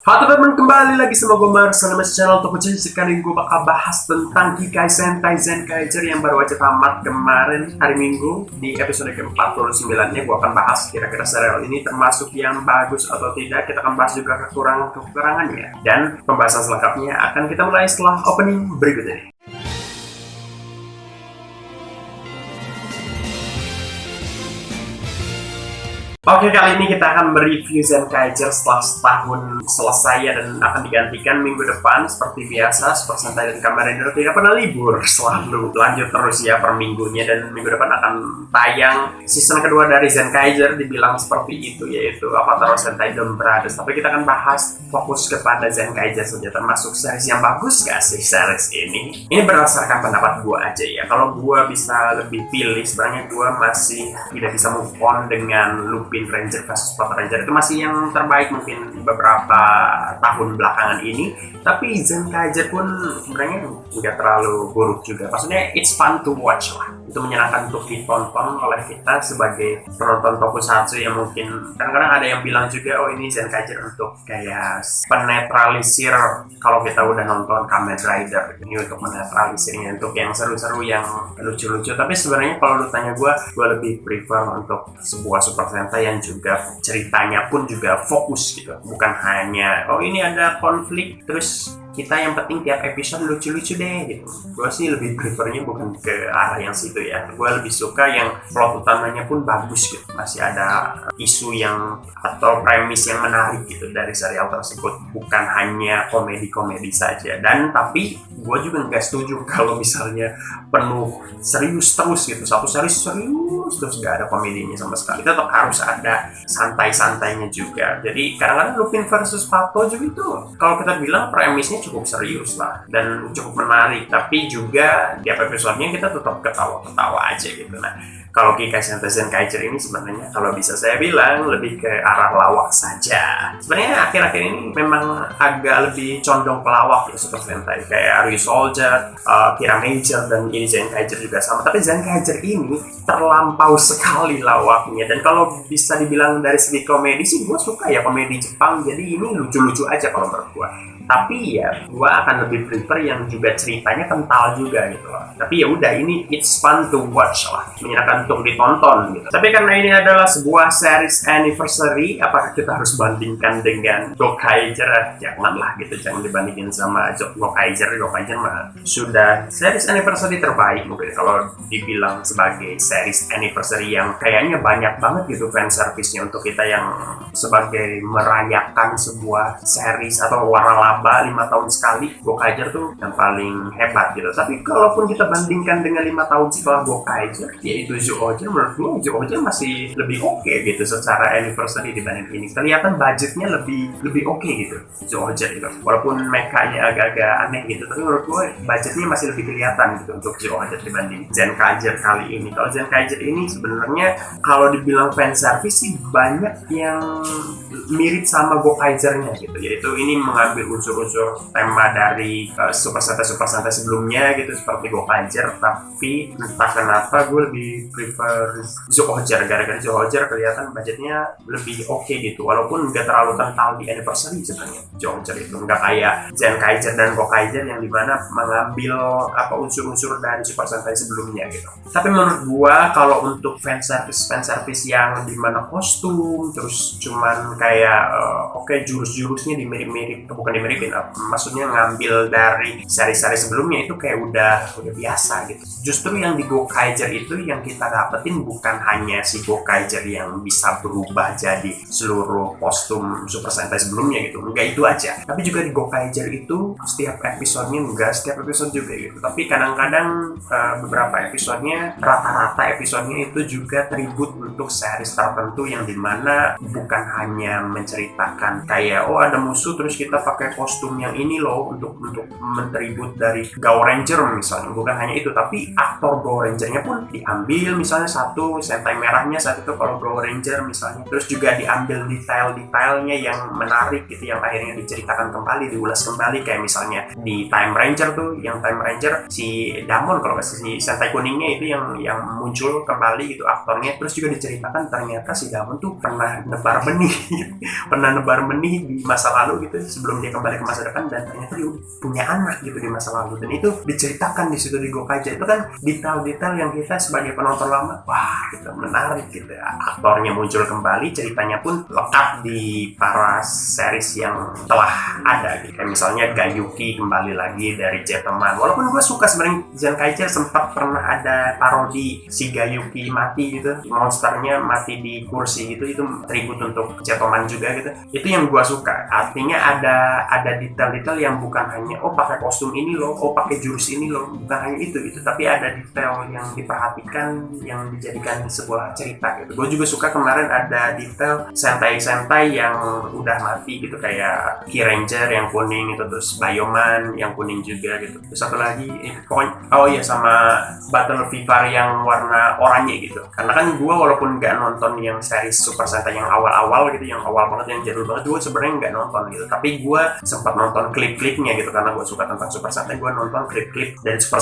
Halo teman-teman, kembali lagi sama gue Marcel di channel Toko Cici. Sekarang gue bakal bahas tentang Kikai Sentai Zenkaiger yang baru aja tamat kemarin hari Minggu. Di episode ke-49-nya gue akan bahas kira-kira serial ini termasuk yang bagus atau tidak. Kita akan bahas juga kekurangannya. Dan pembahasan selengkapnya akan kita mulai setelah opening berikut ini. Oke, kali ini kita akan mereview Zenkaiger setelah setahun selesai dan akan digantikan minggu depan. Seperti biasa, Super Sentai dan Kamen Rider tidak pernah libur, selalu lanjut terus ya per minggunya. Dan minggu depan akan tayang season kedua dari Zenkaiger, dibilang seperti itu, yaitu Avatar Sentai Dawn Brothers. Tapi kita akan bahas fokus kepada Zenkaiger saja, termasuk series yang bagus gak sih series ini? Ini berdasarkan pendapat gue aja ya. Kalau gue bisa lebih pilih, sebenarnya gue masih tidak bisa move on dengan Lupin Ranger versus Power Ranger. Itu masih yang terbaik mungkin beberapa tahun belakangan ini. Tapi Zenkaiger pun sebenarnya nggak terlalu buruk juga. Maksudnya it's fun to watch lah. Itu menyenangkan untuk ditonton oleh kita sebagai penonton tokusatsu yang mungkin kadang-kadang ada yang bilang juga, oh ini Zenkaiger untuk kayak penetralisir kalau kita udah nonton Kamen Rider. Ini untuk menetralisirnya, untuk yang seru-seru, yang lucu-lucu. Tapi sebenarnya kalau lu tanya gue lebih prefer untuk sebuah Super Sentai yang juga ceritanya pun juga fokus gitu, bukan hanya oh ini ada konflik terus kita yang penting tiap episode lucu-lucu deh gitu. Gue sih lebih prefernya bukan ke arah yang situ ya. Gue lebih suka yang plot utamanya pun bagus gitu, masih ada isu yang atau premis yang menarik gitu dari serial tersebut, bukan hanya komedi-komedi saja. Dan tapi gue juga nggak setuju kalau misalnya penuh serius terus gitu, satu series serius terus nggak ada komedinya sama sekali. Tetap harus ada santai-santainya juga. Jadi kadang-kadang Lupin versus Pato juga itu kalau kita bilang premisnya cukup serius lah dan cukup menarik, tapi juga di episodenya kita tetap ketawa-ketawa aja gitu. Nah, kalau Kikai Sentai Zenkaiger ini sebenarnya kalau bisa saya bilang lebih ke arah lawak saja. Sebenarnya akhir-akhir ini memang agak lebih condong ke lawak ya Super Sentai, kayak Ryusoulger, Kira Major, dan ini Zenkaiger juga sama. Tapi Zenkaiger ini terlampau sekali lawaknya, dan kalau bisa dibilang dari segi komedi sih gue suka ya komedi Jepang, jadi ini lucu-lucu aja kalau menurut gue. Tapi ya gue akan lebih prefer yang juga ceritanya kental juga gitu loh. Tapi ya udah, ini it's fun to watch lah, menyenangkan untuk ditonton gitu. Tapi karena ini adalah sebuah series anniversary, apakah kita harus bandingkan dengan Gokaiger? Janganlah gitu, jangan dibandingin sama Gokaiger. Gokaiger mah sudah series anniversary terbaik mungkin kalau dibilang sebagai series anniversary yang kayaknya banyak banget gitu fan service-nya untuk kita yang sebagai merayakan sebuah series atau waralaba 5 tahun sekali. Gokaiger tuh yang paling hebat gitu. Tapi kalaupun kita bandingkan dengan 5 tahun setelah Gokaiger, yaitu Zyuohger, menurut gue Zyuohger masih lebih oke gitu secara anniversary dibanding ini. Kelihatan budgetnya lebih oke gitu Zyuohger gitu. Walaupun mekanya agak-agak aneh gitu, tapi menurut gue budgetnya masih lebih kelihatan gitu untuk Zyuohger dibanding Zenkaiger kali ini. Kalau Zenkaiger ini sebenarnya kalau dibilang fan service sih banyak yang mirip sama Gokaiger-nya gitu, yaitu ini mengambil unsur-unsur tema dari Super Sentai sebelumnya gitu seperti Gokaiger. Tapi entah kenapa gue lebih prefer Zyuohger, gara-gara Zyuohger kelihatan budgetnya lebih oke gitu, walaupun nggak terlalu kental di anniversary sebenarnya. Zyuohger itu nggak kayak Zenkaiger dan Gokaiger yang dimana mengambil unsur-unsur dari Super Sentai sebelumnya gitu. Tapi menurut gue kalau untuk fan service yang dimana kostum terus cuman kayak jurus-jurusnya dimirip-mirip, bukan dimiripin, maksudnya ngambil dari seri-seri sebelumnya, itu kayak udah biasa gitu. Justru yang di Gokaiger itu yang kita dapetin bukan hanya si Gokaiger yang bisa berubah jadi seluruh kostum Super Sentai sebelumnya gitu, enggak itu aja, tapi juga di Gokaiger itu setiap episodenya, enggak setiap episode juga gitu, tapi kadang-kadang beberapa episodenya, rata-rata episodenya itu juga tribut untuk series tertentu yang dimana bukan hanya menceritakan kayak oh ada musuh terus kita pakai kostum yang ini loh untuk mentribut dari Go Ranger misalnya, bukan hanya itu, tapi aktor Go Ranger-nya pun diambil, misalnya satu Sentai merahnya saat itu kalau Go Ranger misalnya, terus juga diambil detail-detailnya yang menarik gitu, yang akhirnya diceritakan kembali, diulas kembali, kayak misalnya di Time Ranger tuh, yang Time Ranger si Damon kalau nggak si Sentai kuningnya itu yang muncul kembali gitu aktornya, terus juga diceritakan ternyata si Damon tuh pernah nebar benih pernah nebar benih di masa lalu gitu sebelum dia kembali ke masa depan, dan ternyata dia punya anak gitu di masa lalu, dan itu diceritakan di situ di Gokaiger. Itu kan detail-detail yang kita sebagai penonton lama, wah gitu menarik gitu. Aktornya muncul kembali, ceritanya pun lengkap di para series yang telah ada gitu. Kayak misalnya Gayuki kembali lagi dari Gentleman. Walaupun gue suka sebenarnya Zenkaiger sempat pernah ada parodi si Gayuki mati gitu, monsternya mati di kursi gitu, itu tribut untuk Gentleman juga gitu. Itu yang gue suka. Artinya ada detail-detail yang bukan hanya pakai kostum ini loh, pakai jurus ini loh, bukan hanya itu gitu, tapi ada detail yang diperhatikan yang dijadikan sebuah cerita gitu. Gue juga suka kemarin ada detail Sentai yang udah mati gitu, kayak Ki Ranger yang kuning itu, terus Bioman yang kuning juga gitu. Terus satu lagi pokoknya sama Battle Fever yang warna oranye gitu. Karena kan gue walaupun nggak nonton yang series Super Sentai yang awal-awal gitu, yang awal banget, yang jadul banget, gue sebenarnya nggak nonton gitu. Tapi gue sempat nonton klip-klipnya gitu, karena gue suka tentang Super Sentai. Gue nonton klip-klip dari Super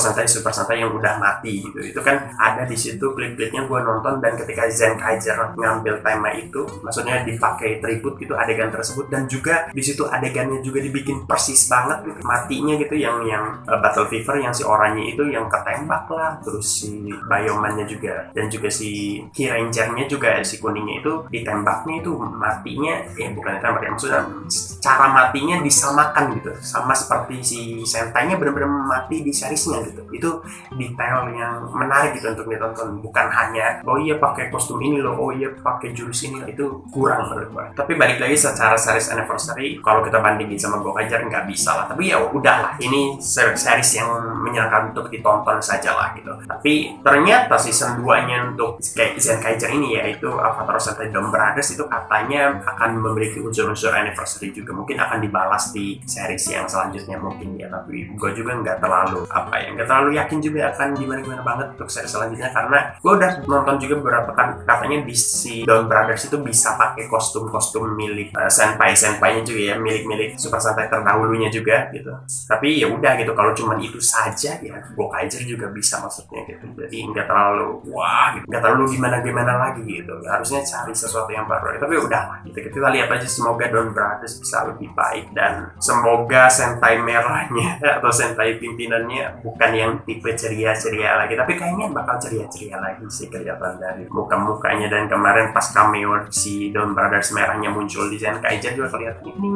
Sentai yang udah mati gitu. Itu kan ada di situ klip-klipnya gue nonton, dan ketika Zenkaiger ngambil tema itu, maksudnya dipakai tribut gitu adegan tersebut, dan juga di situ adegannya juga dibikin persis banget gitu, matinya gitu, yang Battle Fever yang si oranye itu yang ketembak lah, terus si Bioman-nya juga, dan juga si Ki Ranger-nya juga si kuningnya itu ditembaknya itu matinya bukan ditembak ya, maksudnya cara matinya disamakan gitu, sama seperti si Sentai-nya benar-benar mati di seriesnya gitu. Itu detail yang menarik gitu untuk ditonton, bukan hanya pakai kostum ini loh, pakai jurus ini loh. Itu kurang menurut gue. Tapi balik lagi secara series anniversary, kalau kita bandingin sama Gokaiger nggak bisa lah, tapi ya udahlah, ini series yang menyenangkan untuk ditonton saja lah gitu. Tapi ternyata season 2-nya untuk Zenkaiger ini, yaitu Avatar Sentai Dome Brothers, itu katanya akan memiliki unsur-unsur anniversary juga, mungkin akan dibalas di series yang selanjutnya mungkin ya. Tapi gue juga nggak terlalu yakin juga akan gimana banget untuk series selanjutnya, karena gue udah nonton juga beberapa kan katanya di si Dome Brothers itu bisa pakai kostum-kostum milik senpai-senpainya juga ya, milik Super Sentai terdahulunya juga gitu. Tapi ya udah gitu, kalau cuman itu saja ya Gokaiger juga bisa maksudnya gitu. Jadi nggak terlalu gitu, nggak terlalu gimana lagi gitu. Harusnya cari sesuatu yang baru. Tapi udah gitu, kita lihat aja, semoga Dome Brothers bisa lebih baik, dan semoga Sentai merahnya atau Sentai pimpinannya bukan yang tipe ceria-ceria lagi, tapi kayaknya bakal ceria-ceria lagi sih kelihatan dari muka-mukanya. Dan kemarin pas cameo si Dome Brothers merahnya muncul di Zenkaiger juga kelihatan ini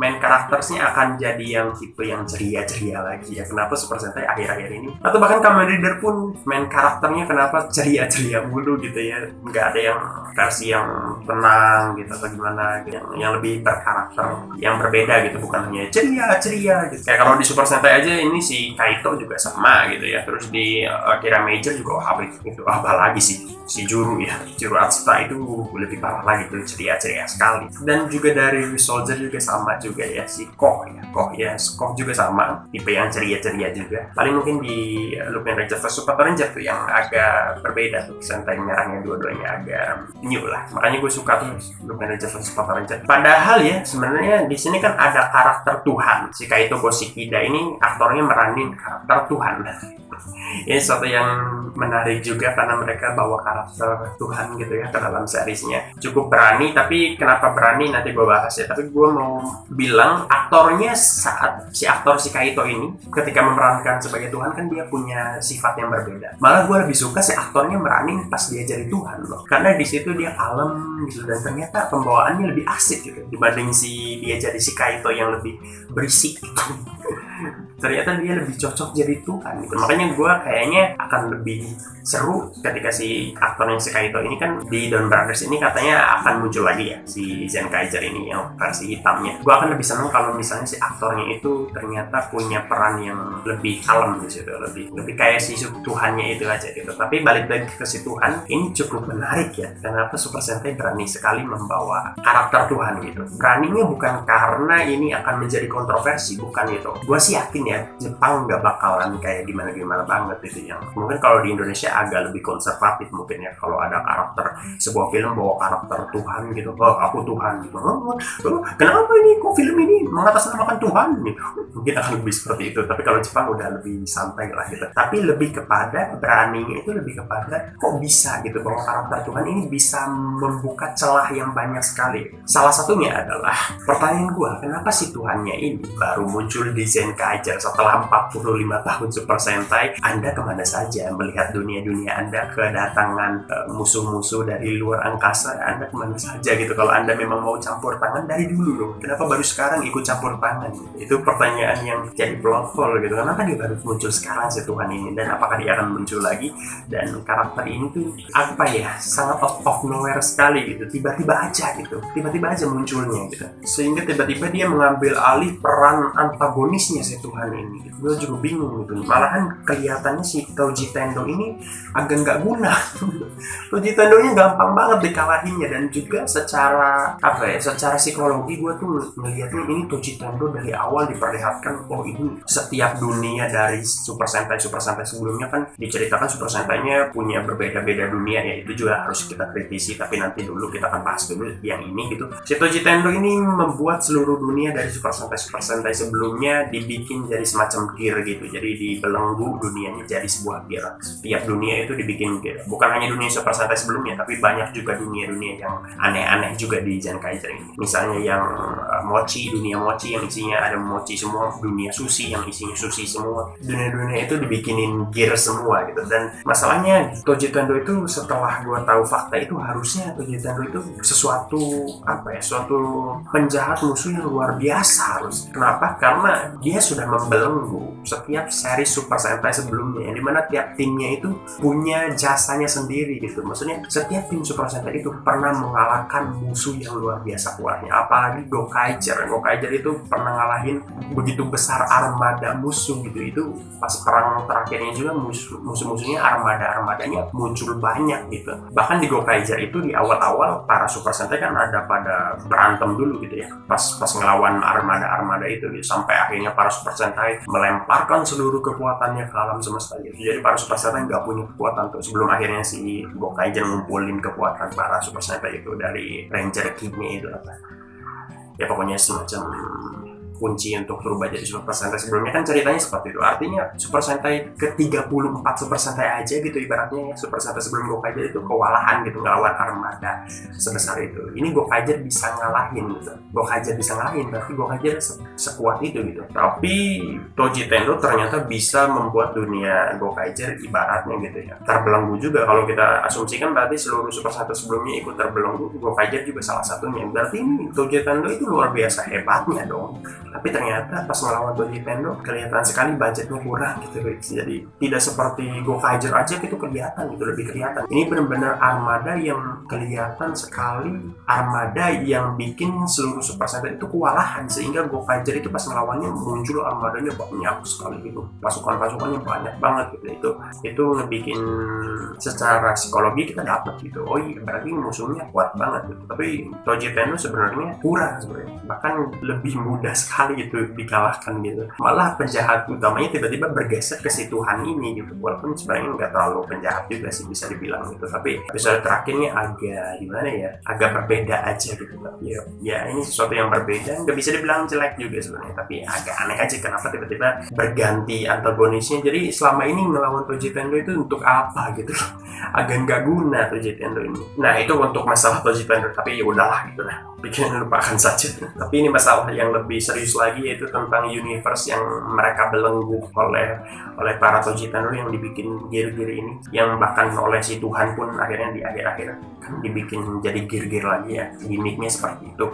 main karakternya akan jadi yang tipe yang ceria-ceria lagi ya. Kenapa Super Sentai akhir-akhir ini, atau bahkan Kamen Rider pun main karakternya kenapa ceria-ceria mulu gitu ya, nggak ada yang versi yang tenang gitu atau gimana gitu, yang lebih berkarakter, yang berbeda gitu, bukan hanya ceria-ceria gitu. Kayak kalau di Super Sentai aja ini si Kaito juga sama gitu ya, terus di Akira Major juga gitu, apalagi si Juru Atsuta itu lebih parah lagi tuh, ceria-ceria sekali. Dan juga dari Soldier juga sama juga ya, si Koh juga sama, tipe yang ceria-ceria juga. Paling mungkin di Lupin Ranger vs Super Ranger tuh yang agak berbeda tuh, Sentai merahnya dua-duanya agak new lah. Makanya gue suka tuh Lupin Ranger vs Super Ranger. Padahal ya sebenarnya di sini kan ada karakter Tuhan. Si Kaito Goshikida ini aktornya meranin karakter Tuhan. Ini sesuatu yang menarik juga karena mereka bawa karakter Tuhan gitu ya ke dalam seriesnya. Cukup berani, tapi kenapa berani nanti gue bahas ya. Tapi gue mau bilang aktornya, saat si Kaito ini ketika memerankan sebagai Tuhan kan dia punya sifat yang berbeda. Malah gue lebih suka si aktornya meranin pas dia jadi Tuhan loh, karena di situ dia kalem gitu, dan ternyata pembawaannya lebih asik gitu dibanding dia jadi si Kaito yang lebih berisik gitu. Ternyata dia lebih cocok jadi Tuhan gitu. Makanya gue kayaknya akan lebih seru ketika si aktornya si Kaito ini kan di Dome Brothers ini katanya akan muncul lagi ya, si Zenkaiger ini yang versi hitamnya. Gue akan lebih seneng kalau misalnya si aktornya itu ternyata punya peran yang lebih kalem gitu, lebih kayak si Tuhannya itu aja gitu. Tapi balik lagi ke si Tuhan, ini cukup menarik ya. Kenapa Super Sentai berani sekali membawa karakter Tuhan gitu. Beraninya bukan karena ini akan menjadi kontroversi, bukan itu. Gue sih yakin ya Jepang nggak bakalan kayak gimana-gimana banget gitu. Yang mungkin kalau di Indonesia agak lebih konservatif mungkin ya, kalau ada karakter sebuah film bawa karakter Tuhan gitu, oh aku Tuhan gitu, kenapa ini kok film ini mengatasnamakan Tuhan gitu, mungkin akan lebih seperti itu. Tapi kalau Jepang udah lebih santai lah gitu, tapi lebih kepada beraninya itu lebih kepada kok bisa gitu bahwa karakter Tuhan ini bisa membuka celah yang banyak sekali. Salah satunya adalah pertanyaan gue, kenapa si Tuhannya ini baru muncul di Zenkaiger setelah 45 tahun Super Sentai? Anda kemana saja melihat dunia-dunia Anda, kedatangan musuh-musuh dari luar angkasa, Anda kemana saja gitu kalau Anda memang mau campur tangan dari dulu dong, kenapa baru sekarang ikut campur tangan? Itu pertanyaan yang jadi plot hole gitu, kenapa dia baru muncul sekarang si Tuhan ini, dan apakah dia akan muncul lagi? Dan karakter ini tuh apa ya, sangat out of nowhere sekali gitu, tiba-tiba aja munculnya gitu, sehingga tiba-tiba dia mengambil alih peran antagonisnya si Tuhan ini gitu. Gue juga bingung gitu, malahan kelihatannya si Toji Tendo ini agak nggak guna. Toji Tendo nya gampang banget dikalahinnya, dan juga secara secara psikologi gue tuh ngeliatnya ini Toji Tendo dari awal diperlihatkan oh ini setiap dunia dari Super Sentai sebelumnya kan diceritakan Super Sentai-nya punya berbeda-beda dunia ya, itu juga harus kita kritisi, tapi nanti dulu kita akan bahas dulu yang ini gitu. Si Toji Tendo ini membuat seluruh dunia dari Super Sentai sebelumnya dibikin jadi semacam gear gitu, jadi dibelenggu dunianya jadi sebuah gear. Setiap dunia itu dibikin gear, bukan hanya dunia Super Sentai sebelumnya, tapi banyak juga dunia-dunia yang aneh-aneh juga di Zenkaiger ini. Misalnya yang mochi, dunia mochi yang isinya ada mochi semua, dunia sushi yang isinya sushi semua, dunia-dunia itu dibikinin gear semua gitu. Dan masalahnya Toji Tendo itu setelah gua tahu fakta itu, harusnya Toji Tendo itu suatu penjahat musuh yang luar biasa harus. Kenapa? Karena dia sudah membelenggu setiap seri Super Sentai sebelumnya, yang dimana tiap timnya itu punya jasanya sendiri gitu. Maksudnya setiap tim Super Sentai itu pernah mengalahkan musuh yang luar biasa kuatnya. Apalagi Gokaiger itu pernah ngalahin begitu besar armada musuh gitu. Itu pas perang terakhirnya juga musuh-musuhnya armadanya muncul banyak gitu. Bahkan di Gokaiger itu di awal-awal para Super Sentai kan ada pada berantem dulu gitu ya, pas ngelawan armada itu gitu. Sampai akhirnya para Super Sentai melemparkan seluruh kekuatannya ke alam semesta gitu. Jadi para Super Sentai nggak punya kekuatan tuh sebelum akhirnya si Gokaiger ngumpulin kekuatan para Super Sentai itu dari Ranger King-nya itu apa ya, pokoknya semacam kunci untuk berubah jadi Super Sentai sebelumnya kan ceritanya seperti itu. Artinya Super Sentai ke-34 Super Sentai aja gitu ibaratnya ya, Super Sentai sebelum Gokaiger itu kewalahan gitu ngelawan armada sebesar itu. Ini Gokaiger bisa ngalahin gitu. Tapi Gokaiger sekuat itu gitu. Tapi Toji Tendo ternyata bisa membuat dunia Gokaiger ibaratnya gitu ya terbelenggu juga. Kalau kita asumsikan berarti seluruh Super Sentai sebelumnya ikut terbelenggu, Gokaiger juga salah satunya. Berarti ini Toji Tendo itu luar biasa hebatnya dong. Tapi ternyata pas melawan Toji Tendo kelihatan sekali budgetnya kurang gitu. Jadi tidak seperti Gokaiger aja gitu kelihatan gitu, lebih kelihatan. Ini benar-benar armada yang kelihatan sekali, armada yang bikin seluruh Super Sentai itu kewalahan, sehingga Gokaiger itu pas melawannya muncul armadanya banyak sekali gitu. Pasukannya banyak banget gitu. Itu ngebikin secara psikologi kita dapat gitu. Oh iya berarti musuhnya kuat banget gitu. Tapi Toji Tendo sebenarnya kurang sebenarnya. Bahkan lebih mudah sekali gitu dikalahkan gitu. Malah penjahat utamanya tiba-tiba bergeser ke si Tuhan ini gitu, walaupun sebenarnya nggak terlalu penjahat juga sih bisa dibilang gitu. Tapi episode terakhirnya agak gimana ya, agak berbeda aja gitu. Tapi ya ini sesuatu yang berbeda, nggak bisa dibilang jelek juga sebenarnya, tapi agak aneh aja kenapa tiba-tiba berganti antagonisnya. Jadi selama ini ngelawan Toji Tendo itu untuk apa gitu, agak nggak guna Toji Tendo ini. Nah itu untuk masalah Toji Tendo, tapi ya udahlah gitu lah, bikin lupakan saja. Tapi ini masalah yang lebih serius lagi, yaitu tentang universe yang mereka belenggu oleh para Toji Tendo yang dibikin gear-gear ini, yang bahkan oleh si Tuhan pun akhirnya di akhir-akhir kan dibikin jadi gear-gear lagi ya, gimmicknya seperti itu.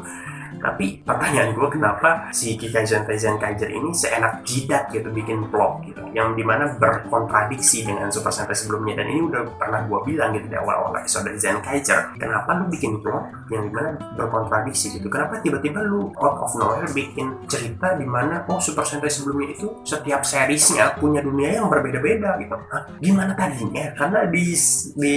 Tapi pertanyaan gue, kenapa si Kikai Zentai Zenkaiger ini seenak jidat gitu bikin plot gitu, yang dimana berkontradiksi dengan Super Sentai sebelumnya. Dan ini udah pernah gue bilang gitu di awal-awal episode Zenkaiger, kenapa lu bikin plot yang dimana berkontradiksi gitu? Kenapa tiba-tiba lu out of nowhere bikin cerita dimana Super Sentai sebelumnya itu setiap seriesnya punya dunia yang berbeda-beda gitu? Gimana tadinya? Karena di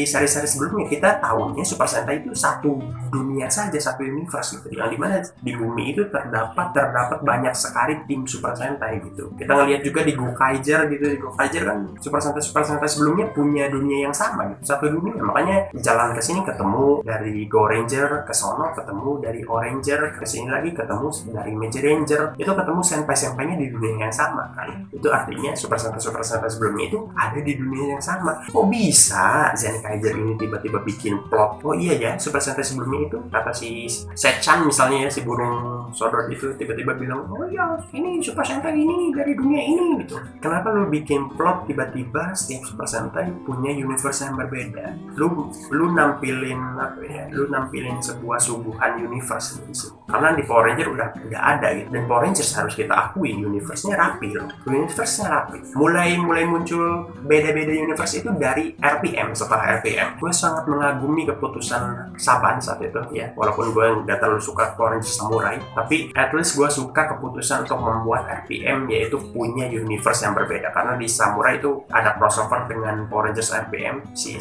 seri-seri sebelumnya kita tahunya Super Sentai itu satu dunia saja, satu universe gitu, yang dimana di bumi itu terdapat banyak sekali tim Super Sentai gitu. Kita ngelihat juga di Gokaiger gitu, di Gokaiger kan Super Sentai sebelumnya punya dunia yang sama gitu, satu dunia. Makanya jalan ke sini ketemu dari Go Ranger, ke sono ketemu dari Oranger, ke sini lagi ketemu dari Major Ranger, itu ketemu senpai-senpainya di dunia yang sama kan. Itu artinya Super Sentai sebelumnya itu ada di dunia yang sama. Kok bisa Zenkaiger ini tiba-tiba bikin plot? Oh iya ya, Super Sentai sebelumnya itu kata si Sechan misalnya ya, si burung sodor itu tiba-tiba bilang, oh iya ini Super Sentai ini dari dunia ini gitu. Kenapa lu bikin plot tiba-tiba setiap Super Sentai punya universe yang berbeda? Lu nampilin apa ya? Lu nampilin sebuah suguhan universe di sini. Karena di Power Ranger udah ada gitu. Dan Power Rangers harus kita akui universe-nya rapi loh. Universe-nya rapi. Mulai muncul beda-beda universe itu dari RPM. Setelah RPM, gue sangat mengagumi keputusan Saban saat itu ya. Walaupun gue nggak terlalu suka Power Rangers Samurai, tapi at least gue suka keputusan untuk membuat RPM yaitu punya universe yang berbeda. Karena di Samurai itu ada crossover dengan Power Rangers RPM, si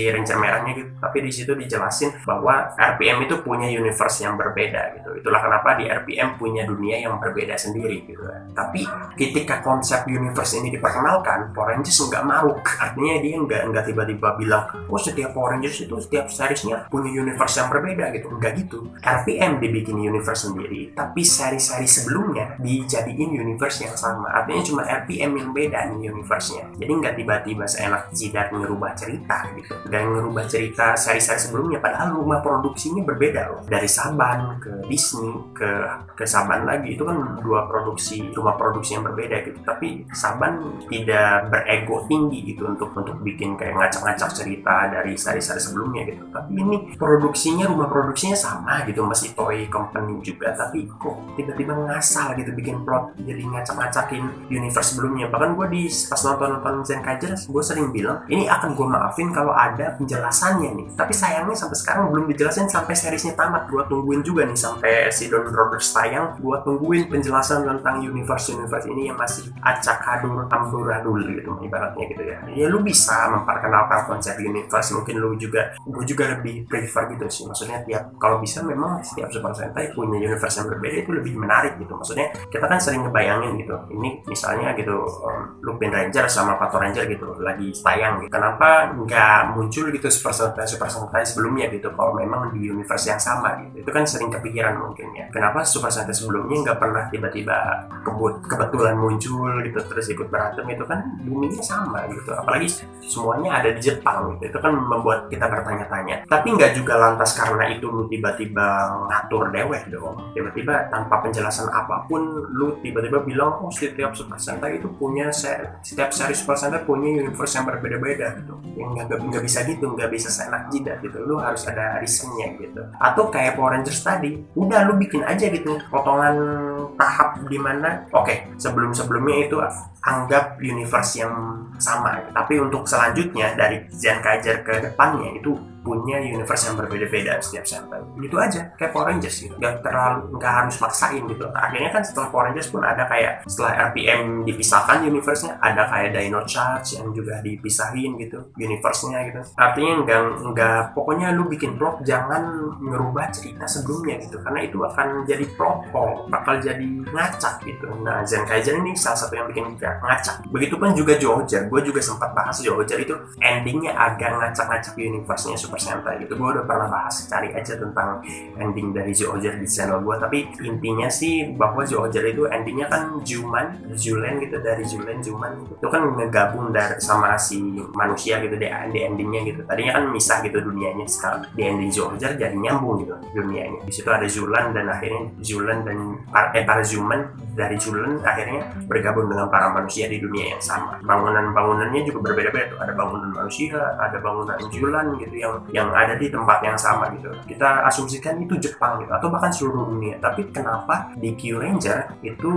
Ranger merahnya gitu. Tapi di situ dijelasin bahwa RPM itu punya universe yang berbeda gitu. Itulah kenapa di RPM punya dunia yang berbeda sendiri gitu. Tapi ketika konsep universe ini diperkenalkan, Power Rangers nggak mau. Artinya dia nggak tiba-tiba bilang, oh setiap Power Rangers itu setiap seriesnya punya universe yang berbeda gitu. Nggak gitu. RPM dibikin universe sendiri, tapi seri-seri sebelumnya dijadiin universe yang sama. Artinya cuma RPM yang beda nih universe-nya. Jadi nggak tiba-tiba seenak jidat ngerubah cerita gitu. Dan ngerubah cerita seri-seri sebelumnya, padahal rumah produksinya berbeda loh. Dari Saban ke Disney ke Saban lagi, itu kan dua rumah produksi yang berbeda gitu. Tapi Saban tidak berego tinggi gitu untuk bikin kayak ngacak-ngacak cerita dari seri-seri sebelumnya gitu. Tapi ini rumah produksinya sama gitu, masih toy company juga, tapi kok tiba-tiba ngasal gitu bikin plot jadi ngacak-ngacakin universe sebelumnya. Bahkan gue pas nonton Zenkaiger, gue sering bilang ini akan gue maafin kalau ada penjelasannya nih. Tapi sayangnya sampai sekarang belum dijelasin sampai seriesnya tamat. Gue tungguin juga nih sampai si Don Roberts tayang. Gue tungguin penjelasan tentang universe ini yang masih acak-adur amburadul gitu ibaratnya gitu ya. Ya lu bisa memperkenalkan konsep universe, mungkin gue juga lebih prefer gitu sih. Maksudnya kalau bisa memang setiap Super Sentai punya universe yang berbeda, itu lebih menarik gitu. Maksudnya kita kan sering ngebayangin gitu, ini misalnya gitu Lupin Ranger sama Pato Ranger gitu lagi tayang gitu. Kenapa nggak muncul gitu Super Sentai sebelumnya gitu kalau memang di universe yang sama gitu. Itu kan sering kepikiran mungkin ya. Kenapa Super Sentai sebelumnya nggak pernah tiba-tiba kebetulan muncul gitu terus ikut berantem, itu kan dunia sama gitu. Apalagi semuanya ada di Jepang gitu. Itu kan membuat kita bertanya-tanya. Tapi nggak juga lantas karena itu lu tiba-tiba ngatur dewek dong. Tiba-tiba tanpa penjelasan apapun lu tiba-tiba bilang, oh setiap Super Sentai itu setiap seri Super Sentai punya universe yang berbeda-beda gitu. Yang nggak bisa gitu, nggak bisa seenak jidat gitu. Lu harus ada reasonnya gitu. Atau kayak Power Rangers tadi, udah lu bikin aja gitu potongan tahap dimana sebelumnya itu anggap universe yang sama, tapi untuk selanjutnya dari Zenkaiger ke depannya itu punya universe yang berbeda-beda setiap Sentai. Gitu aja, kayak Power Rangers gitu. Nggak harus maksain gitu. Akhirnya kan setelah Power Rangers pun ada kayak setelah RPM dipisahkan universe-nya, ada kayak Dino Charge yang juga dipisahin gitu universe-nya gitu. Artinya pokoknya lu bikin plot jangan ngerubah cerita sebelumnya gitu, karena itu akan jadi plot hole, bakal jadi ngacak gitu. Nah, Zenkaiger ini salah satu yang bikin ngacak. Begitupun juga Zyuohger. Gue juga sempat bahas Zyuohger itu endingnya agak ngacak-ngacak universe-nya Super Sentai gitu. Gue udah pernah bahas, cari aja tentang ending dari Zyuohger di channel gue. Tapi intinya sih bahwa Zyuohger itu endingnya kan Zyulen gitu, dari Zyuman itu kan ngegabung sama si manusia gitu di endingnya gitu. Tadinya kan misah gitu dunianya, sekarang di ending Zyuohger jadi nyambung gitu dunianya. Di situ ada Zyulan dan akhirnya para Zyuman dari Zyulen akhirnya bergabung dengan para manusia di dunia yang sama. Bangunannya juga berbeda-beda tuh. Ada bangunan manusia, ada bangunan Zyulan gitu yang ada di tempat yang sama gitu. Kita asumsikan itu Jepang gitu atau bahkan seluruh dunia. Tapi kenapa di Kyuranger itu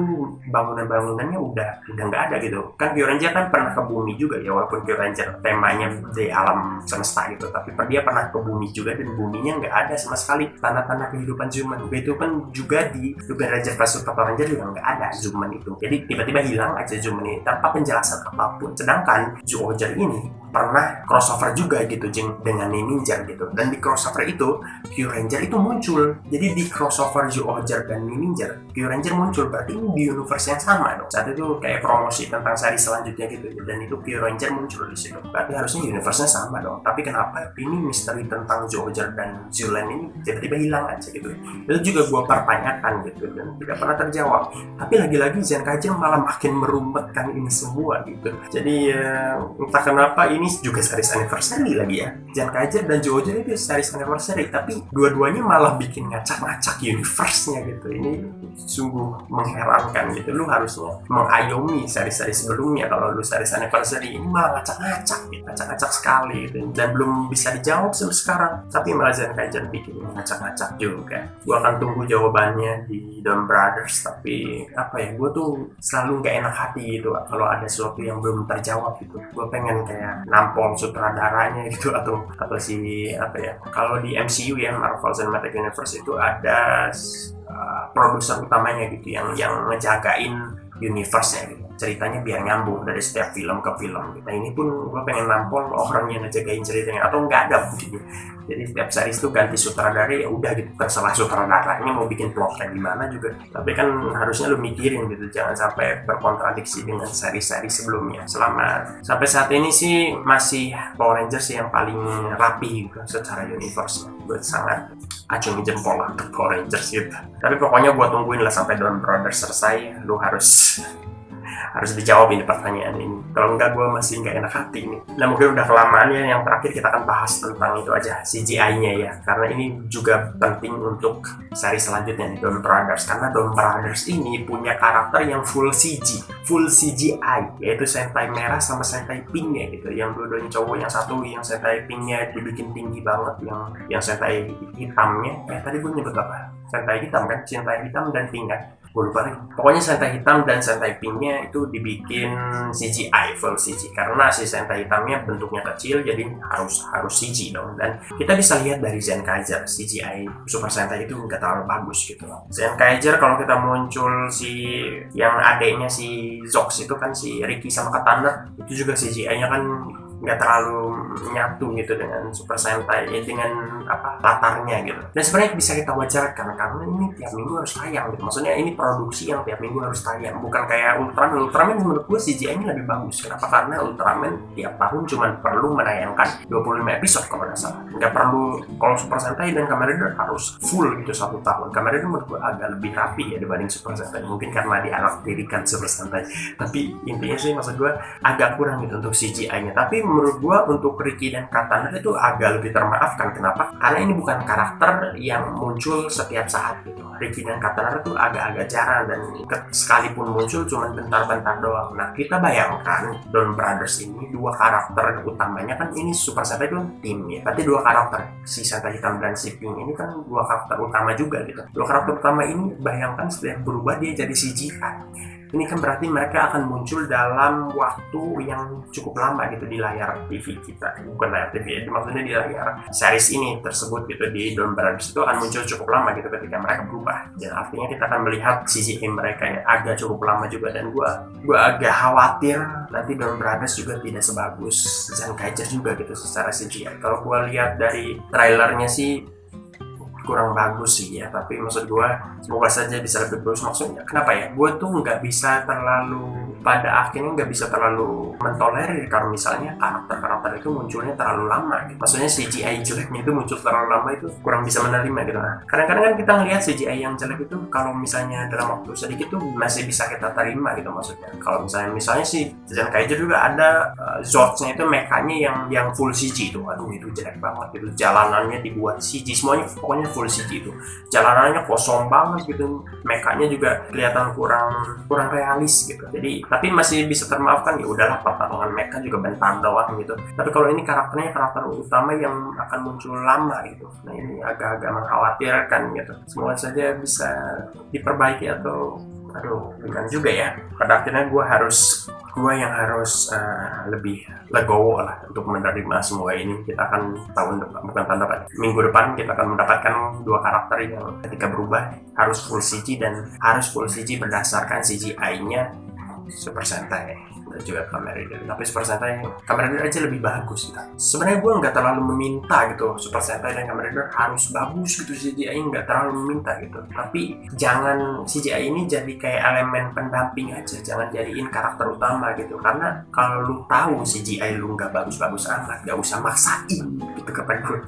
bangunan-bangunannya udah nggak ada gitu? Kan Kyuranger kan pernah ke bumi juga ya, walaupun Kyuranger temanya di alam semesta gitu, tapi dia pernah ke bumi juga dan buminya nggak ada sama sekali tanda-tanda kehidupan Zyuman. Begitu kan juga di Lupin Ranger vs Pato Ranger juga nggak ada Zyuman itu. Jadi tiba-tiba hilang aja Zyuman ini tanpa penjelasan apapun. Sedangkan Zyuohger ini pernah crossover juga gitu dengan Ninja gitu. Dan di crossover itu Kyuranger itu muncul. Jadi di crossover Zyuohger dan Ninja, Kyuranger muncul, berarti ini di universe yang sama dong. Saat itu kayak promosi tentang seri selanjutnya gitu, dan itu Kyuranger muncul di situ. Berarti harusnya universe-nya sama dong. Tapi kenapa ini misteri tentang Zyuohger dan Zyulen ini tiba-tiba hilang aja gitu? Itu juga gue pertanyakan gitu dan tidak pernah terjawab. Tapi lagi-lagi Zenkaiger malah makin merumetkan ini semua gitu. Jadi entah kenapa ini juga series anniversary lagi ya. Zenkaiger dan Zyuohger itu series anniversary, tapi dua-duanya malah bikin ngacak-ngacak universe-nya gitu. Ini sungguh mengherankan gitu. Lu harusnya mengayomi seri-seri sebelumnya. Kalau lu series anniversary, ini malah ngacak-ngacak gitu. Ngacak-ngacak sekali gitu. Dan belum bisa dijawab sampai sekarang. Tapi malah Zenkaiger bikin ngacak-ngacak juga. Gua akan tunggu jawabannya di Don Brothers. Tapi apa ya, gue tuh selalu gak enak hati gitu kalau ada sesuatu yang belum terjawab gitu. Gue pengen kayak nampol sutradaranya gitu, atau si apa ya, kalau di MCU ya, Marvel Cinematic Universe itu ada produser utamanya gitu yang ngejagain universe-nya gitu. Ceritanya biar nyambung dari setiap film ke film gitu. Nah ini pun gue pengen nampol orang yang ngejagain ceritanya, atau nggak ada mungkin. Jadi setiap series itu ganti sutradara, ya udah gitu, terserah sutradaranya mau bikin plotnya gimana juga. Tapi kan harusnya lu mikirin gitu, jangan sampai berkontradiksi dengan seri-seri sebelumnya. Sampai saat ini sih masih Power Rangers yang paling rapi gitu secara universe. Gue sangat acungi jempol lah untuk Power Rangers gitu. Tapi pokoknya gue tungguin lah sampai Don Brothers selesai. Lu harus dijawab ini pertanyaan ini. Kalau enggak, gue masih nggak enak hati ini. Nah mungkin udah kelamaan ya. Yang terakhir kita akan bahas tentang itu aja, CGI-nya ya, karena ini juga penting untuk seri selanjutnya nih, Don Brothers. Karena Don Brothers ini punya karakter yang full CGI, yaitu Sentai merah sama Sentai pinknya gitu. Yang dua-duanya cowok, yang satu yang Sentai pinknya dibikin tinggi banget, yang Sentai hitamnya tadi gue nyebut apa? Sentai hitam kan? Sentai hitam dan pink kan? Gue lupa nih. Pokoknya Sentai hitam dan Sentai pinknya itu dibikin CGI, full CG, karena si Sentai hitamnya bentuknya kecil, jadi harus CG dong. Dan kita bisa lihat dari Zenkaiger, CGI Super Sentai itu nggak terlalu bagus gitu. Zenkaiger kalau kita muncul si yang adeknya si Zox itu kan, si Ricky sama Katana, itu juga CGI-nya kan nggak terlalu nyatu gitu dengan Super Sentai ya, dengan apa latarnya gitu. Dan sebenarnya bisa kita wajarkan karena ini tiap minggu harus tayang gitu. Maksudnya ini produksi yang tiap minggu harus tayang, bukan kayak Ultraman menurut gue CGI-nya lebih bagus. Kenapa? Karena Ultraman tiap tahun cuma perlu menayangkan 25 episode kalau nggak salah. Nggak perlu. Kalau Super Sentai dan Kamen Rider harus full gitu satu tahun. Kamen Rider menurut gue agak lebih rapi ya dibanding Super Sentai. Mungkin karena dianaktirikan Super Sentai. Tapi intinya sih maksud gue agak kurang gitu untuk CGI-nya. Tapi menurut gue untuk Ricky dan Katana itu agak lebih termaafkan. Kenapa? Karena ini bukan karakter yang muncul setiap saat gitu. Ricky dan Katana itu agak-agak jarang, dan sekalipun muncul cuma bentar-bentar doang. Nah kita bayangkan Don Brothers ini dua karakter utamanya kan, ini Super Sentai itu tim ya. Berarti dua karakter, si Sentai hitam dan si pink ini kan dua karakter utama juga gitu. Dua karakter utama ini bayangkan setiap berubah dia jadi CGI. Ini kan berarti mereka akan muncul dalam waktu yang cukup lama gitu di layar TV kita. Bukan layar TV, maksudnya di layar series ini tersebut gitu, di Don Brothers itu akan muncul cukup lama gitu ketika mereka berubah. Dan artinya kita akan melihat CGI mereka yang agak cukup lama juga. Dan gua agak khawatir nanti Don Brothers juga tidak sebagus Zenkaiger juga gitu secara CGI. Kalau gua lihat dari trailernya sih kurang bagus sih ya, tapi maksud gue semoga saja bisa lebih bagus. Maksudnya kenapa ya, gue tuh nggak bisa terlalu, pada akhirnya nggak bisa terlalu mentolerir kalau misalnya karakter itu munculnya terlalu lama gitu. Maksudnya CGI jeleknya itu muncul terlalu lama, itu kurang bisa menerima gitu. Nah kadang-kadang kan kita ngelihat CGI yang jelek itu kalau misalnya dalam waktu sedikit tuh masih bisa kita terima gitu. Maksudnya kalau misalnya si Zenkaiger juga ada Zord's-nya itu mekanya yang full CG itu, aduh itu jelek banget gitu. Jalanannya dibuat CG semuanya, pokoknya full CG itu. Jalanannya kosong banget gitu. Mekanya juga kelihatan kurang realis gitu. Jadi tapi masih bisa termaafkan, ya udahlah pertarungan mecha juga bentar doang gitu. Tapi kalau ini karakter utama yang akan muncul lama gitu. Nah ini agak-agak mengkhawatirkan gitu. Semoga saja bisa diperbaiki atau dengan juga ya. Pada akhirnya gue yang harus lebih legowo lah untuk menerima semua ini. Kita akan minggu depan kita akan mendapatkan dua karakter yang ketika berubah harus full CG, dan harus full CG berdasarkan CGI-nya Super Sentai. dan juga Kamen Rider. Tapi Super Sentai Kamen Rider aja lebih bagus gitu. Sebenarnya gue nggak terlalu meminta gitu Super Sentai dan Kamen Rider harus bagus gitu, CGI nggak terlalu meminta gitu. Tapi jangan CGI ini jadi kayak elemen pendamping aja, jangan jadiin karakter utama gitu. Karena kalau lu tahu CGI lu nggak bagus-bagus amat, nggak usah maksain gitu kepada gue.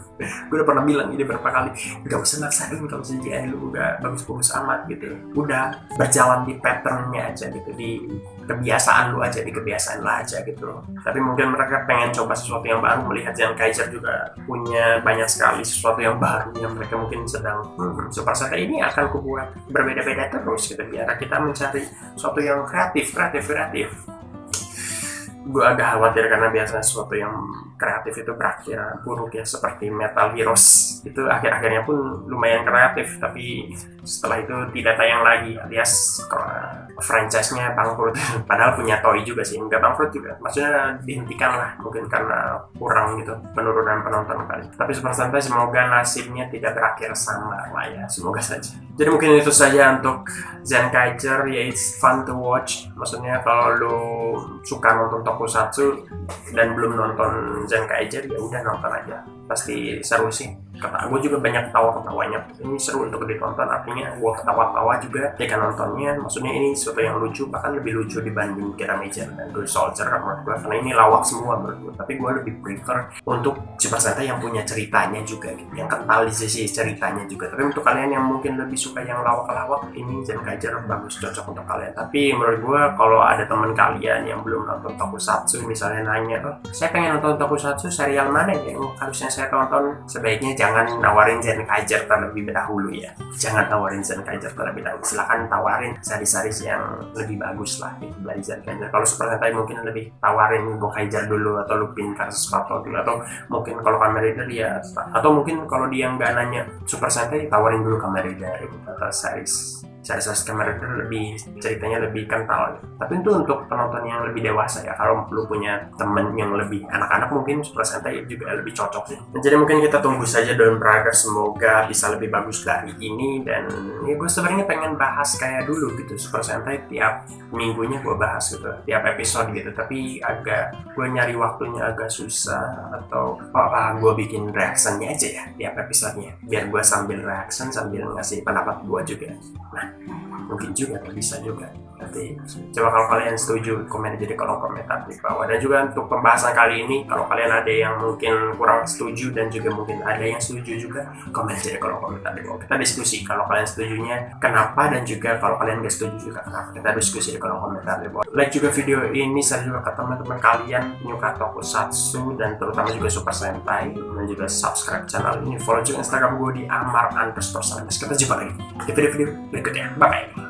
Gue udah pernah bilang ini berapa kali, nggak usah maksain kalau CGI lu nggak bagus-bagus amat gitu. Udah berjalan di patternnya aja gitu, di kebiasaan lu aja, di kebiasaan lu aja gitu. Tapi mungkin mereka pengen coba sesuatu yang baru, melihat Zenkaiger juga punya banyak sekali sesuatu yang baru yang mereka mungkin sedang Super Sentai ini akan kubuat berbeda-beda terus gitu, biar kita mencari sesuatu yang kreatif. Gue agak khawatir karena biasanya sesuatu yang kreatif itu berakhir buruk ya, seperti Metal Heroes itu akhir-akhirnya pun lumayan kreatif tapi setelah itu tidak tayang lagi, alias franchise-nya bangkrut. Padahal punya Toei juga sih, nggak bangkrut juga, maksudnya dihentikan lah, mungkin karena kurang gitu penurunan penonton kali. Tapi Super Sentai semoga nasibnya tidak berakhir sama lah ya, semoga saja. Jadi mungkin itu saja untuk Zenkaiger, ya it's fun to watch. Maksudnya kalau lu suka nonton tokusatsu dan belum nonton Zenkaiger, ya udah nonton aja, pasti seru sih. Kata gue juga banyak ketawa-ketawanya, ini seru untuk ditonton, artinya gue ketawa-tawa juga ketika nontonnya. Maksudnya ini sesuatu yang lucu, bahkan lebih lucu dibanding Kira Major dan Good Soldier menurut gue, karena ini lawak semua menurut gue. Tapi gue lebih prefer untuk Super Sentai yang punya ceritanya juga gitu, yang kental di sisi ceritanya juga. Tapi untuk kalian yang mungkin lebih suka yang lawak-lawak, ini Zenkaiger bagus, cocok untuk kalian. Tapi menurut gue kalau ada teman kalian yang belum nonton tokusatsu, misalnya nanya, oh saya pengen nonton tokusatsu, serial mana yang harusnya saya tonton, sebaiknya jangan nawarin Zenkaiger terlebih dahulu ya. Jangan nawarin Zenkaiger terlebih dahulu. Silakan tawarin series-series yang lebih bagus lah gitu dari Zenkaiger. Kalau Super Sentai mungkin lebih tawarin Gokaiger dulu, atau Lupin versus Pato dulu, atau mungkin kalau Kamen Rider ya, atau mungkin kalau dia nggak nanya Super Sentai, tawarin dulu Kamen Rider gitu, atau series Kamen Rider lebih ceritanya lebih kental gitu. Tapi itu untuk penonton yang lebih dewasa ya. Kalau lu punya temen yang lebih anak-anak, mungkin Super Sentai juga lebih cocok sih. Dan jadi mungkin kita tunggu saja Dawn Brother, semoga bisa lebih bagus dari ini. Dan ya gue sebenarnya pengen bahas kayak dulu gitu, Super Sentai tiap minggunya gue bahas gitu, tiap episode gitu. Tapi agak gue nyari waktunya agak susah, atau gue bikin reactionnya aja ya tiap episodenya, biar gue sambil reaction sambil ngasih pendapat gue juga. Nah mungkin juga bisa juga. Nanti coba kalau kalian setuju, komen aja di kolom komentar di bawah. Dan juga untuk pembahasan kali ini, kalau kalian ada yang mungkin kurang setuju dan juga mungkin ada yang setuju juga, komen aja di kolom komentar di bawah. Kita diskusi kalau kalian setujunya kenapa, dan juga kalau kalian gak setuju juga kenapa. Kita diskusi di kolom komentar di bawah. Like juga video ini, share juga ke teman-teman kalian penyuka tokusatsu dan terutama juga Super Sentai, dan juga subscribe channel ini. Follow juga Instagram gue di amar_. Kita jumpa lagi di video-video berikutnya. Bye bye.